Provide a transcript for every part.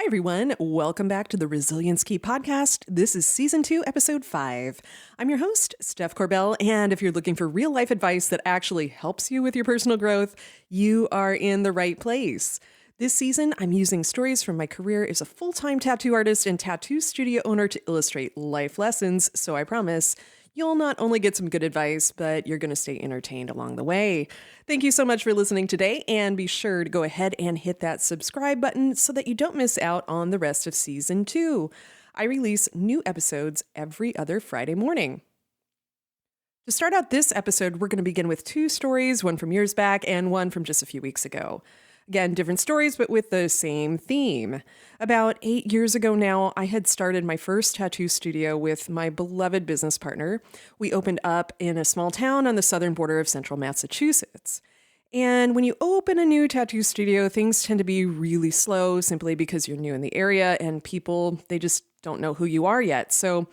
everyone. Welcome back to the Resilience Key podcast. This is season 2, episode 5. I'm your host, Steph Corbell, and if you're looking for real life advice that actually helps you with your personal growth, you are in the right place. This season, I'm using stories from my career as a full-time tattoo artist and tattoo studio owner to illustrate life lessons, so I promise you'll not only get some good advice, but you're going to stay entertained along the way. Thank you so much for listening today, and be sure to go ahead and hit that subscribe button so that you don't miss out on the rest of season 2. I release new episodes every other Friday morning. To start out this episode, we're going to begin with 2 stories, one from years back and one from just a few weeks ago. Again, different stories, but with the same theme. About 8 years ago now, I had started my first tattoo studio with my beloved business partner. We opened up in a small town on the southern border of central Massachusetts. And when you open a new tattoo studio, things tend to be really slow simply because you're new in the area and people, they just don't know who you are yet. So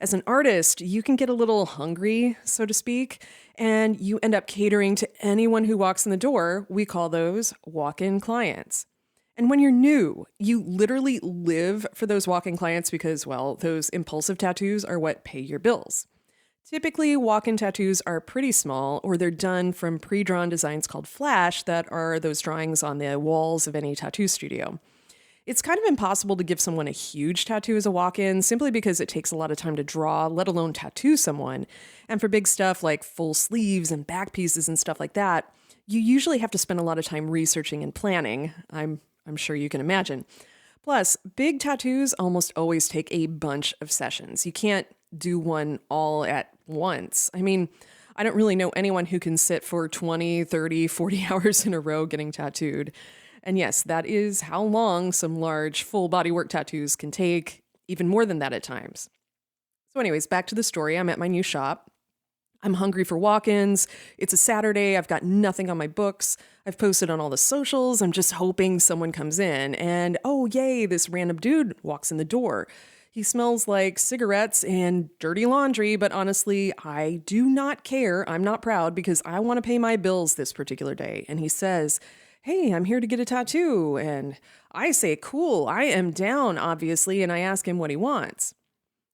as an artist, you can get a little hungry, so to speak, and you end up catering to anyone who walks in the door. We call those walk-in clients. And when you're new, you literally live for those walk-in clients because, well, those impulsive tattoos are what pay your bills. Typically, walk-in tattoos are pretty small, or they're done from pre-drawn designs called flash that are those drawings on the walls of any tattoo studio. It's kind of impossible to give someone a huge tattoo as a walk-in simply because it takes a lot of time to draw, let alone tattoo someone. And for big stuff like full sleeves and back pieces and stuff like that, you usually have to spend a lot of time researching and planning. I'm sure you can imagine. Plus, big tattoos almost always take a bunch of sessions. You can't do one all at once. I mean, I don't really know anyone who can sit for 20, 30, 40 hours in a row getting tattooed. And yes, that is how long some large full body work tattoos can take, even more than that at times. So anyways, back to the story. I'm at my new shop. I'm hungry for walk-ins. It's a Saturday. I've got nothing on my books. I've posted on all the socials. I'm just hoping someone comes in and, oh, yay, this random dude walks in the door. He smells like cigarettes and dirty laundry, but honestly, I do not care. I'm not proud because I want to pay my bills this particular day. And he says, hey, I'm here to get a tattoo. And I say, cool, I am down, obviously. And I ask him what he wants.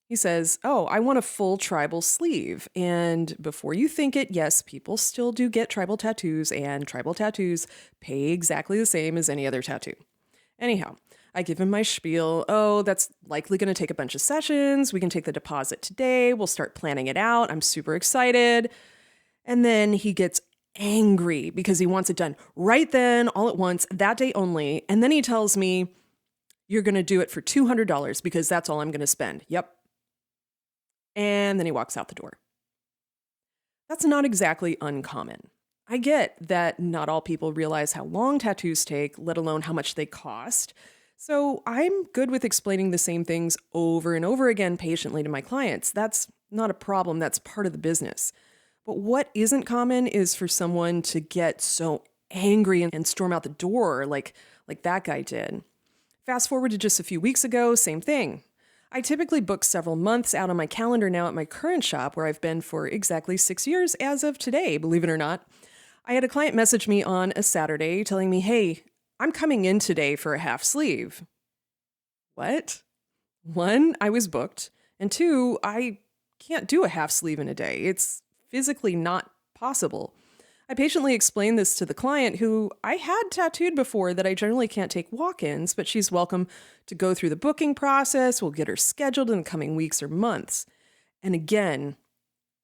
He says, oh, I want a full tribal sleeve. And before you think it, yes, people still do get tribal tattoos, and tribal tattoos pay exactly the same as any other tattoo. Anyhow, I give him my spiel. Oh, that's likely going to take a bunch of sessions. We can take the deposit today. We'll start planning it out. I'm super excited. And then he gets angry because he wants it done right then, all at once, that day only. And then he tells me, you're going to do it for $200 because that's all I'm going to spend. Yep. And then he walks out the door. That's not exactly uncommon. I get that not all people realize how long tattoos take, let alone how much they cost. So I'm good with explaining the same things over and over again patiently to my clients. That's not a problem. That's part of the business. But what isn't common is for someone to get so angry and storm out the door like that guy did. Fast forward to just a few weeks ago, same thing. I typically book several months out on my calendar now at my current shop where I've been for exactly 6 years as of today, believe it or not. I had a client message me on a Saturday telling me, hey, I'm coming in today for a half sleeve. What? 1, I was booked. And 2, I can't do a half sleeve in a day. It's physically not possible. I patiently explained this to the client who I had tattooed before that I generally can't take walk-ins, but she's welcome to go through the booking process. We'll get her scheduled in the coming weeks or months. And again,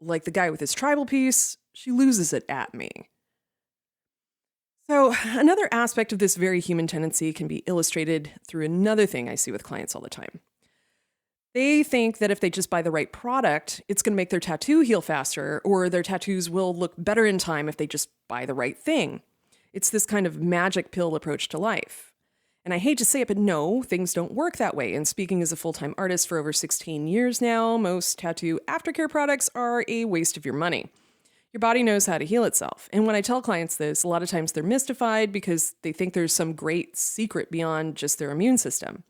like the guy with his tribal piece, she loses it at me. So another aspect of this very human tendency can be illustrated through another thing I see with clients all the time. They think that if they just buy the right product, it's going to make their tattoo heal faster, or their tattoos will look better in time if they just buy the right thing. It's this kind of magic pill approach to life. And I hate to say it, but no, things don't work that way. And speaking as a full-time artist for over 16 years now, most tattoo aftercare products are a waste of your money. Your body knows how to heal itself. And when I tell clients this, a lot of times they're mystified because they think there's some great secret beyond just their immune system.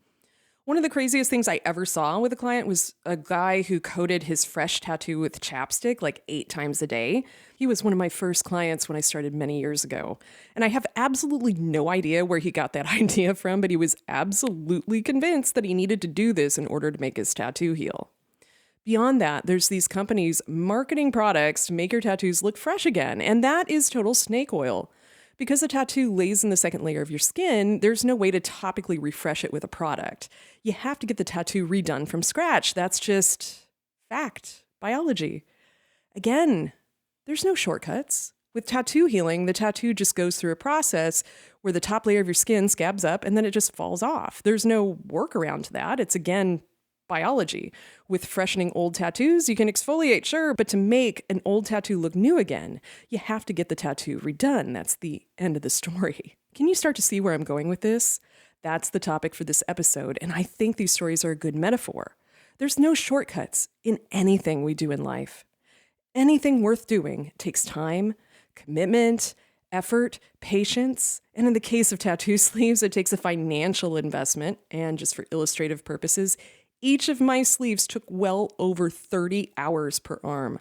One of the craziest things I ever saw with a client was a guy who coated his fresh tattoo with chapstick like 8 times a day. He was one of my first clients when I started many years ago. And I have absolutely no idea where he got that idea from, but he was absolutely convinced that he needed to do this in order to make his tattoo heal. Beyond that, there's these companies marketing products to make your tattoos look fresh again, and that is total snake oil. Because the tattoo lays in the second layer of your skin, there's no way to topically refresh it with a product. You have to get the tattoo redone from scratch. That's just fact, biology. Again, there's no shortcuts. With tattoo healing, the tattoo just goes through a process where the top layer of your skin scabs up and then it just falls off. There's no workaround to that. It's again, biology. With freshening old tattoos, you can exfoliate, sure, but to make an old tattoo look new again, you have to get the tattoo redone. That's the end of the story. Can you start to see where I'm going with this? That's the topic for this episode, and I think these stories are a good metaphor. There's no shortcuts in anything we do in life. Anything worth doing takes time, commitment, effort, patience, and in the case of tattoo sleeves, it takes a financial investment, and just for illustrative purposes, each of my sleeves took well over 30 hours per arm.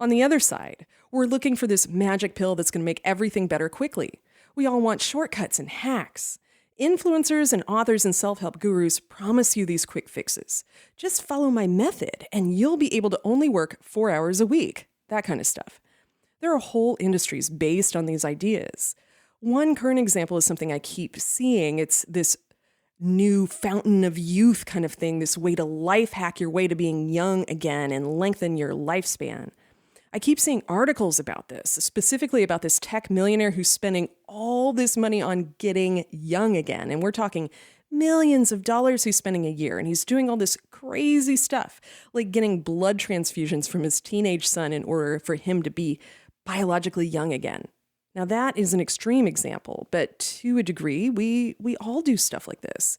On the other side, we're looking for this magic pill that's going to make everything better quickly. We all want shortcuts and hacks. Influencers and authors and self-help gurus promise you these quick fixes. Just follow my method and you'll be able to only work 4 hours a week. That kind of stuff. There are whole industries based on these ideas. One current example is something I keep seeing. It's this new fountain of youth kind of thing, this way to life hack your way to being young again and lengthen your lifespan. I keep seeing articles about this, specifically about this tech millionaire who's spending all this money on getting young again. And we're talking millions of dollars he's spending a year. And he's doing all this crazy stuff, like getting blood transfusions from his teenage son in order for him to be biologically young again. Now, that is an extreme example, but to a degree, we all do stuff like this.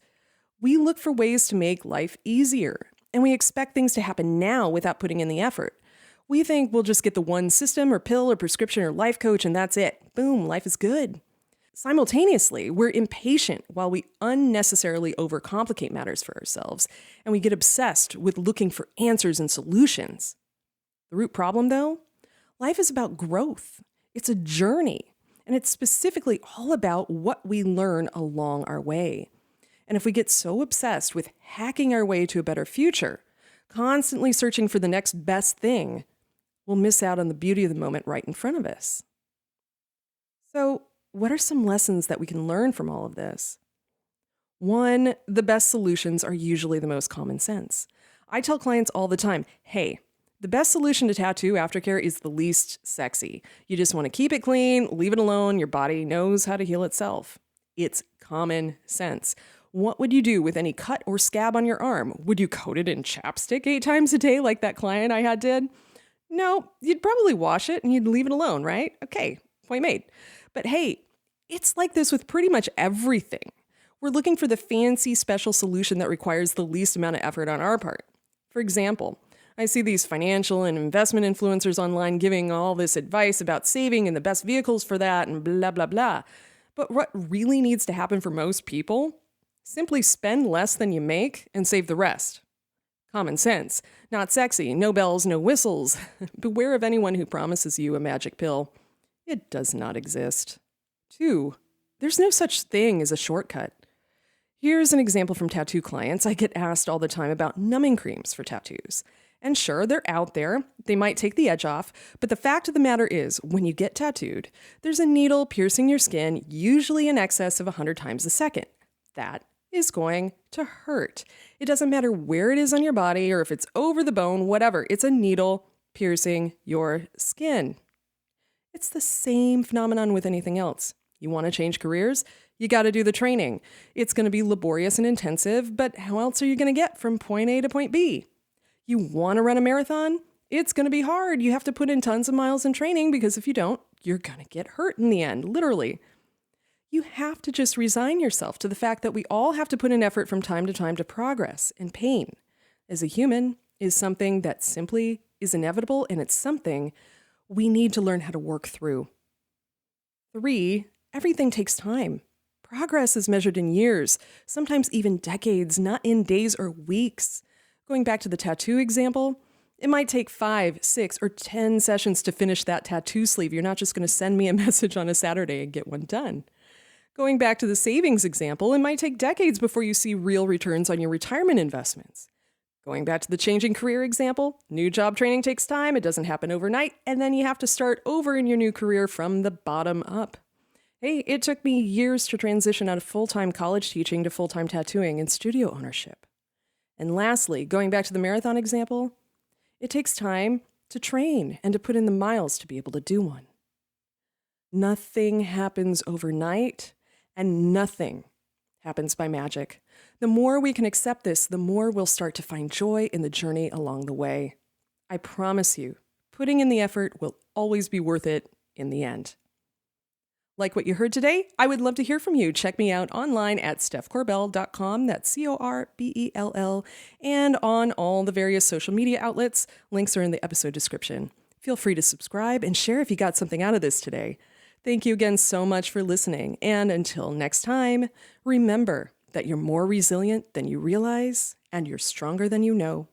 We look for ways to make life easier, and we expect things to happen now without putting in the effort. We think we'll just get the one system or pill or prescription or life coach, and that's it. Boom, life is good. Simultaneously, we're impatient while we unnecessarily overcomplicate matters for ourselves, and we get obsessed with looking for answers and solutions. The root problem, though? Life is about growth. It's a journey, and it's specifically all about what we learn along our way. And if we get so obsessed with hacking our way to a better future, constantly searching for the next best thing, we'll miss out on the beauty of the moment right in front of us. So, what are some lessons that we can learn from all of this? One, the best solutions are usually the most common sense. I tell clients all the time, hey, the best solution to tattoo aftercare is the least sexy. You just want to keep it clean, leave it alone. Your body knows how to heal itself. It's common sense. What would you do with any cut or scab on your arm? Would you coat it in chapstick 8 times a day like that client I had did? No, you'd probably wash it and you'd leave it alone, right? Okay, point made. But hey, it's like this with pretty much everything. We're looking for the fancy special solution that requires the least amount of effort on our part. For example, I see these financial and investment influencers online giving all this advice about saving and the best vehicles for that and blah, blah, blah. But what really needs to happen for most people? Simply spend less than you make and save the rest. Common sense. Not sexy. No bells, no whistles. Beware of anyone who promises you a magic pill. It does not exist. 2, there's no such thing as a shortcut. Here's an example from tattoo clients. I get asked all the time about numbing creams for tattoos. And sure, they're out there. They might take the edge off. But the fact of the matter is, when you get tattooed, there's a needle piercing your skin, usually in excess of 100 times a second. That is going to hurt. It doesn't matter where it is on your body or if it's over the bone, whatever. It's a needle piercing your skin. It's the same phenomenon with anything else. You want to change careers? You got to do the training. It's going to be laborious and intensive, but how else are you going to get from point A to point B? You want to run a marathon? It's going to be hard. You have to put in tons of miles in training because if you don't, you're going to get hurt in the end, literally. You have to just resign yourself to the fact that we all have to put in effort from time to progress, and pain, as a human, is something that simply is inevitable, and it's something we need to learn how to work through. 3, everything takes time. Progress is measured in years, sometimes even decades, not in days or weeks. Going back to the tattoo example, it might take 5, 6, or 10 sessions to finish that tattoo sleeve. You're not just going to send me a message on a Saturday and get one done. Going back to the savings example, it might take decades before you see real returns on your retirement investments. Going back to the changing career example, new job training takes time, it doesn't happen overnight, and then you have to start over in your new career from the bottom up. Hey, it took me years to transition out of full-time college teaching to full-time tattooing and studio ownership. And lastly, going back to the marathon example, it takes time to train and to put in the miles to be able to do one. Nothing happens overnight, and nothing happens by magic. The more we can accept this, the more we'll start to find joy in the journey along the way. I promise you, putting in the effort will always be worth it in the end. Like what you heard today? I would love to hear from you. Check me out online at stephcorbell.com, that's Corbell, and on all the various social media outlets. Links are in the episode description. Feel free to subscribe and share if you got something out of this today. Thank you again so much for listening, and until next time, remember that you're more resilient than you realize, and you're stronger than you know.